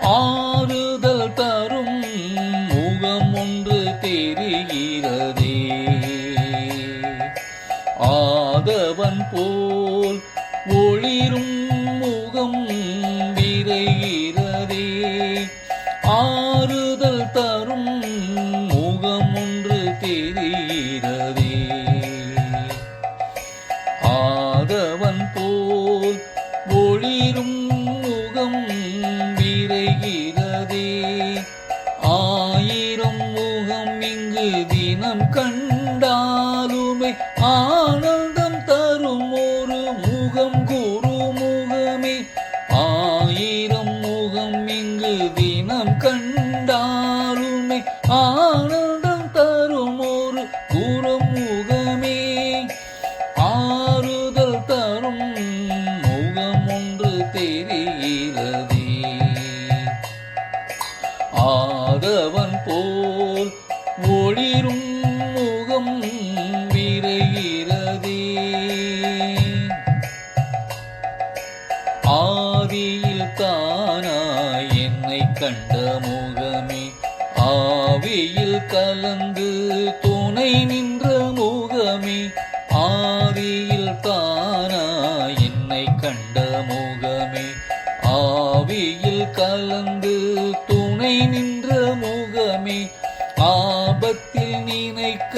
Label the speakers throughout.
Speaker 1: ஆறுதல் தரும் முகம் ஒன்று தெரிகிறதே. ஆதவன் போல் ஒளிரும் முகம் விரைகிறதே. ஆறுதல் தரும் முகம் ஒன்று தெரிகிறதே. ஆதவன் போல் ஒளிரும் முகம் விரைகிறதே. ஆயிரம் முகம் இங்கு தினம் கண்டாலுமே ஆனந்தம் தரும் ஒரு முகம் குரு முகமே. ஆயிரம் முகம் இங்கு தினம் கண்டாலுமே ஆனந்தம் தரும் ஒரு குரு முகமே. ஆறுதல் தரும் முகம் ஒன்று தெரிகிறதே. ஆதவன் போல் ஒளிரும் முகம் விரைகிறதே. ஆதியில் தானாய் என்னை கண்ட முகமே. ஆவியில் கலந்து துணை நின்ற முகமே. ஆதியில் தானாய் என்னை கண்ட முகமே. ஆவியில் கலந்து துணை நின்ற முகமே. ஆபத்தில் நினைக்க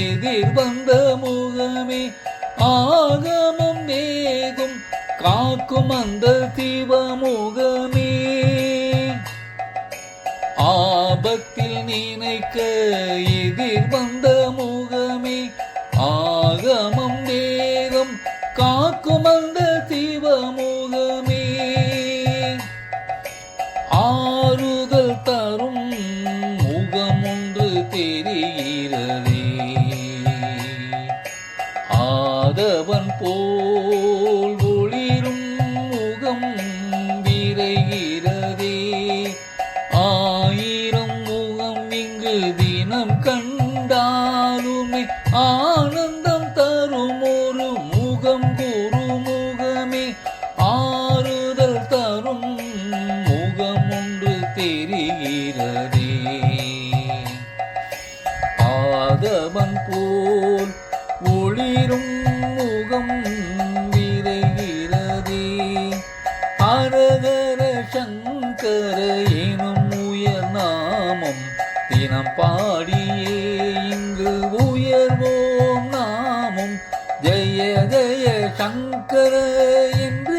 Speaker 1: எதிர் வந்த முகமே. ஆகமம் வேகும் காக்கும் அந்த சிவமுகமே. ஆபத்தில் நினைக்க எதிர் வந்த முகமே. ஆகமம் வேகம் காக்கும் அந்த சிவமுகமே. ஆறுதல் தரும் முகம் ஒன்று தெரிகிறதே. ஆதவன் போல் ஒளிரும் முகம் விரைகிறதே. ஆயிரம் முகம் இங்கு தினம் கண்டாலுமே ஆனந்தம் தரும் ஒரு முகம் குரு முகமே. ஆறுதல் தரும் முகம் ஒன்று தெரிகிறதே. ஆதவன் போல் ஒளிரும் முகம் விரைகிறதே. ஹரஹர சங்கர எனும் உயர் நாமம் தினம் பாடியே இங்கு உயர்வோம் நாமும். ஜெய ஜெய சங்கர என்று